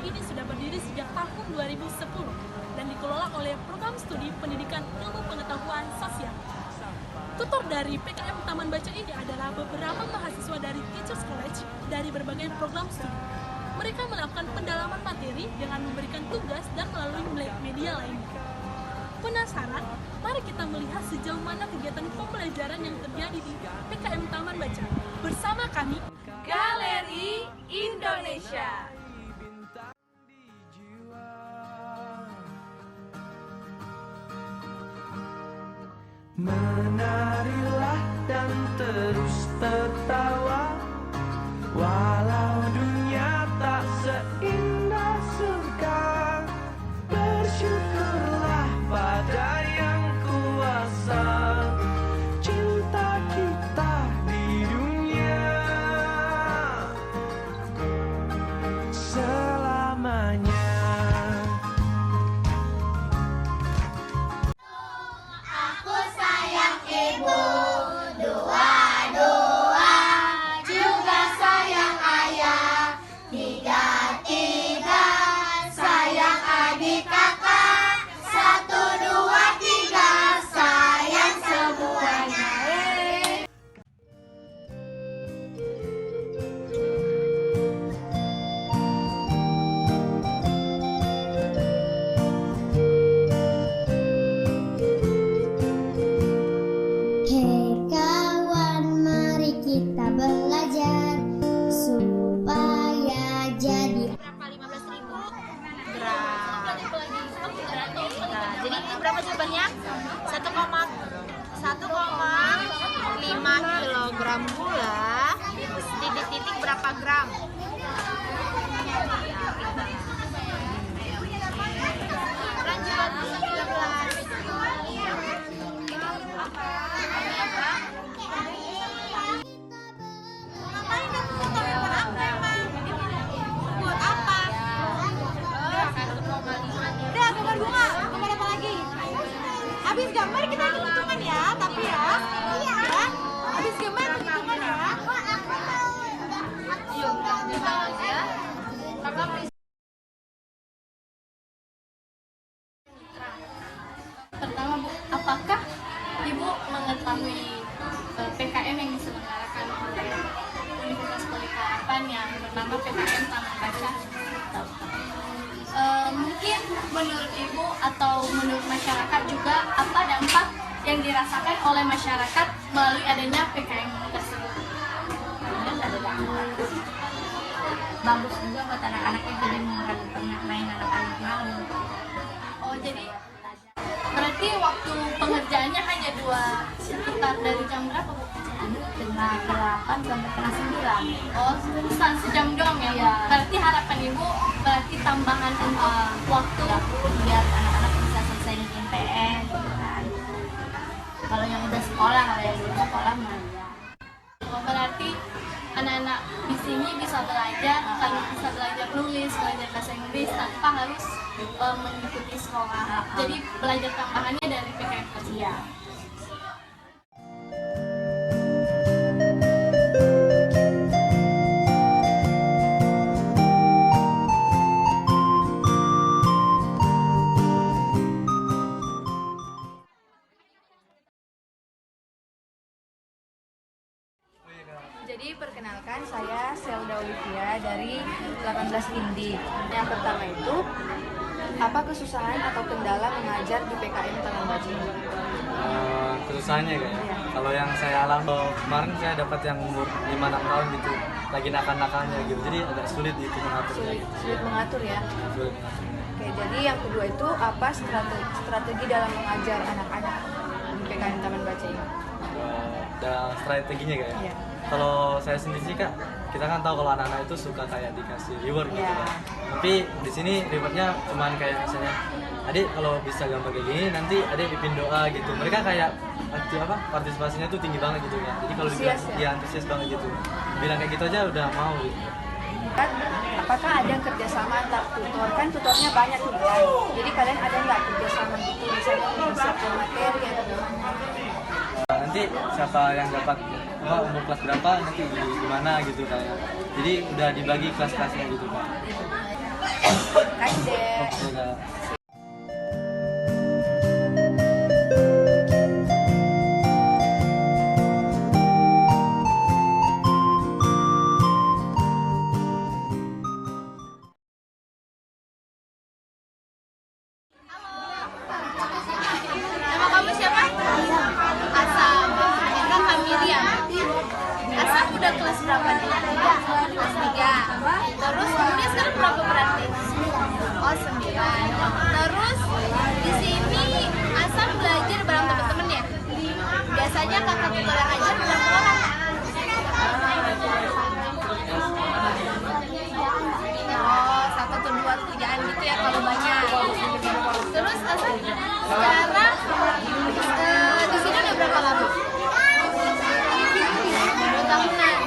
ini sudah berdiri sejak tahun 2010 dan dikelola oleh Program Studi Pendidikan Ilmu Pengetahuan Sosial. Tutor dari PKM Taman Baca ini adalah beberapa mahasiswa dari Teachers College dari berbagai program studi. Mereka melakukan pendalaman materi dengan memberikan tugas dan melalui media lainnya. Penasaran? Mari kita melihat sejauh mana kegiatan pembelajaran yang terjadi di PKM Taman Baca. Bersama kami, Galeri Indonesia. Menarilah dan terus tertawa, walau dunia tak seindah surga. Bersyukurlah pada yang kuasa, cinta kita di dunia selamanya. Aku sayang ibu, dua-dua, juga sayang ayah, tiga-tiga, sayang adik kakak, satu, dua, tiga, sayang semuanya. Hei kawan, mari kita belajar supaya jadi berapa 15.000 gram. Nah, jadi ini berapa jawabannya? 1,5 kilogram gula titik berapa gram? Lanjut 13. Ngapain kamu foto handphone aku emang? Buat apa? Udah, gambar bunga. Gambar apa lagi? Habis gambar kita hitung-hitungan ya, tapi ya. Iya. Habis gambar hitung-hitungan ya. Yuk, kita aja. Kakak pertama, Bu, apakah Ibu mengetahui PKM yang diselenggarakan oleh Universitas Polikarapan yang bernama PKM Taman Baca? Mungkin menurut Ibu atau menurut masyarakat juga, apa dampak yang dirasakan oleh masyarakat melalui adanya PKM tersebut? Bagus juga buat anak-anaknya, jadi menghadirkan main anak-anak mau. Oh, jadi berarti waktu pengerjaannya hanya sekitar dari jam berapa, Bu? Setengah 8 sampai setengah 9. Oh, sejam doang ya? Iya. Berarti harapan Ibu berarti tambahan waktu Biar anak-anak bisa selesai bikin PR gitu kan. Kalau yang udah sekolah, kalau yang belum sekolah mah ya. Oh, berarti anak-anak di sini bisa belajar, bisa belajar nulis, belajar bahasa Inggris tanpa harus mengikuti sekolah. Jadi belajar tambahannya dari PKM tersebut. Iya. Jadi perkenalkan, saya Selda Olivia dari 18 Indi. Yang pertama itu, apa kesusahan atau kendala mengajar di PKM Taman Baca? Kesusahannya kayak kalau yang saya alami kemarin, saya dapat yang umur 5-6 tahun gitu, lagi nakal-nakalnya gitu, jadi agak sulit gitu mengaturnya gitu. Sulit mengatur ya. Sulit mengatur. Oke, jadi yang kedua itu apa strategi dalam mengajar anak-anak di PKM Taman Baca ini? Dan strateginya kayak Iya. kalau saya sendiri sih Kak, kita kan tahu kalau anak-anak itu suka kayak dikasih reward gitu Iya. kan. Tapi di sini rewardnya cuman kayak misalnya, adik kalau bisa gambar kayak gini nanti adik pimpin doa gitu. Mereka kayak partisipasinya tuh tinggi banget gitu ya. Jadi kalau dibilang Antusias ya? dia antusias banget gitu, bilang kayak gitu aja udah mau gitu. Kan, apakah ada kerjasama antar tutor? Kan tutornya banyak tuh kan. Jadi kalian ada nggak kerjasama gitu, misalnya menyiapkan materi atau gimana? Nanti siapa yang dapat umur kelas berapa nanti di mana gitu kayak. Jadi udah dibagi kelas-kelasnya gitu Pak. Kasih deh. Oke, Kak. Nama kamu siapa? Asam. Kakak Miriam. Asam udah kelas berapa nih? Kelas 3. Terus umurnya sekarang berapa berarti? Oh 9. Terus di sini Asam belajar bareng teman-teman ya? Biasanya kakak tutor yang ngajar berapa orang? Oh 1 atau 2 kerjaan gitu ya kalau banyak. Terus Asam sekarang di sini udah berapa lama? 2 tahunan.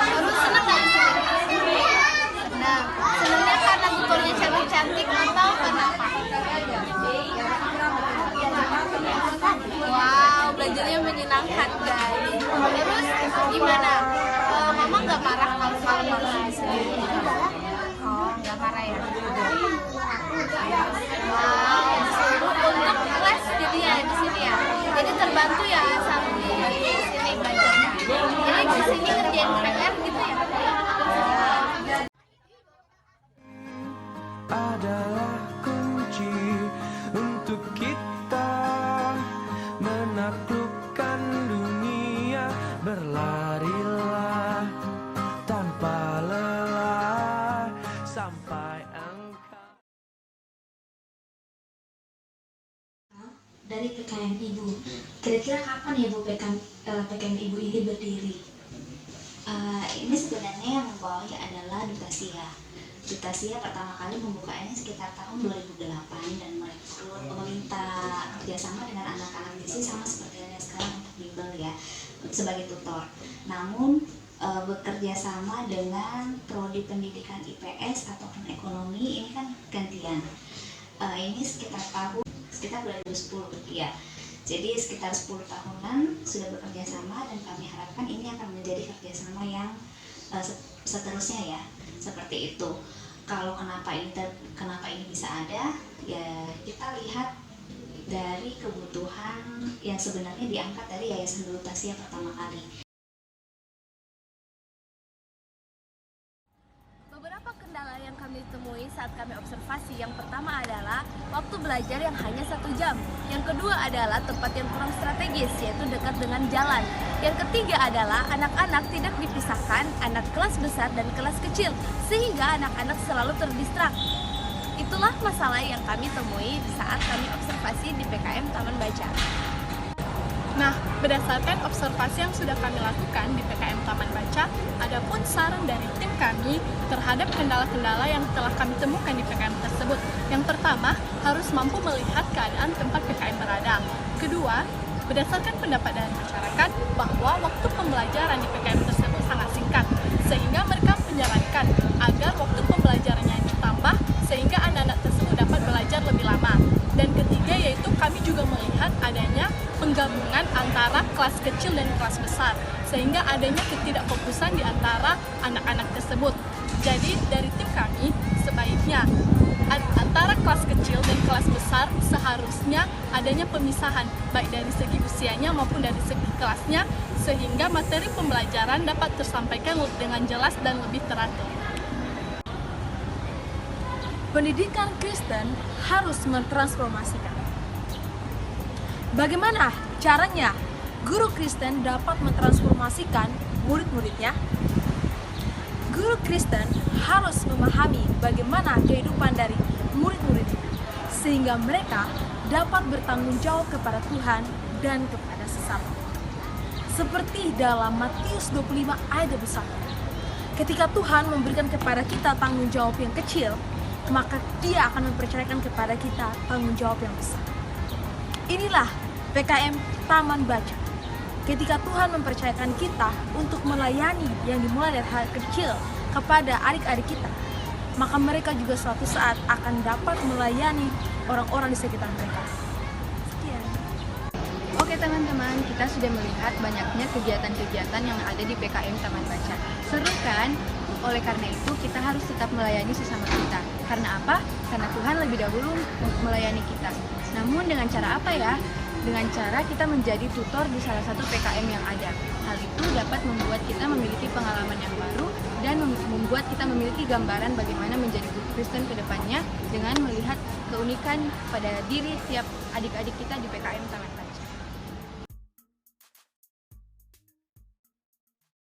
Terus senang nggak di sini? Nah, senangnya karena tutornya cantik-cantik atau karena apa? Wow, belajarnya menyenangkan guys. Terus gimana? Mama nggak marah kalau malam-malam di sini? Oh, nggak marah ya? Wow, untuk kelas jadi ya di sini ya. Jadi terbantu ya sama di sini belajarnya. Jadi di sini ngerjain PR gitu ya. adalah kunci untuk kita menaklukkan dunia. Berlarilah tanpa lelah sampai engkau. Dari PKM Ibu, kira-kira kapan ya Bu PKM Ibu ini berdiri? Ini sebenarnya yang membawanya adalah Duta Sia. Duta Sia pertama kali membukanya sekitar tahun 2008 dan merekrut meminta kerjasama dengan anak-anak di sini sama seperti yang sekarang untuk bimbel ya sebagai tutor. Namun bekerja sama dengan prodi pendidikan IPS ataupun ekonomi ini kan gantian. Ini sekitar 2010 ya. Jadi sekitar 10 tahunan sudah bekerja sama dan kami harapkan ini akan menjadi kerjasama yang seterusnya ya, seperti itu. Kalau kenapa ini bisa ada, ya kita lihat dari kebutuhan yang sebenarnya diangkat dari Yayasan Duta Sia pertama kali. Beberapa kendala yang kami temui saat kami observasi, yang pertama adalah waktu belajar yang hanya 1 jam. Yang kedua adalah tempat yang kurang strategis, yaitu dekat dengan jalan. Yang ketiga adalah anak-anak tidak dipisahkan, anak kelas besar dan kelas kecil, sehingga anak-anak selalu terdistrak. Itulah masalah yang kami temui saat kami observasi di PKM Taman Baca. Nah, berdasarkan observasi yang sudah kami lakukan di PKM Taman Baca, adapun saran dari tim kami terhadap kendala-kendala yang telah kami temukan di PKM tersebut. Yang pertama, harus mampu melihat keadaan tempat PKM berada. Kedua, berdasarkan pendapat dari masyarakat bahwa waktu pembelajaran di PKM tersebut sangat singkat, sehingga mereka menyarankan agar waktu pembelajarannya ditambah sehingga anak-anak tersebut dapat belajar lebih lama. Dan ketiga, yaitu kami juga melihat adanya penggabungan antara kelas kecil dan kelas besar, sehingga adanya ketidakfokusan di antara anak-anak tersebut. Jadi dari tim kami, sebaiknya antara kelas kecil dan kelas besar seharusnya adanya pemisahan, baik dari segi usianya maupun dari segi kelasnya, sehingga materi pembelajaran dapat tersampaikan dengan jelas dan lebih teratur. Pendidikan Kristen harus mentransformasikan. Bagaimana caranya guru Kristen dapat mentransformasikan murid-muridnya? Guru Kristen harus memahami bagaimana kehidupan dari murid-muridnya, sehingga mereka dapat bertanggung jawab kepada Tuhan dan kepada sesama. Seperti dalam Matius 25 ayat 21. Ketika Tuhan memberikan kepada kita tanggung jawab yang kecil, maka Dia akan mempercayakan kepada kita tanggung jawab yang besar. Inilah PKM Taman Baca. Ketika Tuhan mempercayakan kita untuk melayani yang dimulai dari hal kecil kepada adik-adik kita, maka mereka juga suatu saat akan dapat melayani orang-orang di sekitar mereka. Sekian. Oke Oke teman-teman, kita sudah melihat banyaknya kegiatan-kegiatan yang ada di PKM Taman Baca. Seru kan? Oleh karena itu, kita harus tetap melayani sesama kita. Karena apa? Karena Tuhan lebih dahulu melayani kita. Namun dengan cara apa ya? Dengan cara kita menjadi tutor di salah satu PKM yang ada. Hal itu dapat membuat kita memiliki pengalaman yang baru dan membuat kita memiliki gambaran bagaimana menjadi guru Kristen ke depannya dengan melihat keunikan pada diri tiap adik-adik kita di PKM Taman Baca.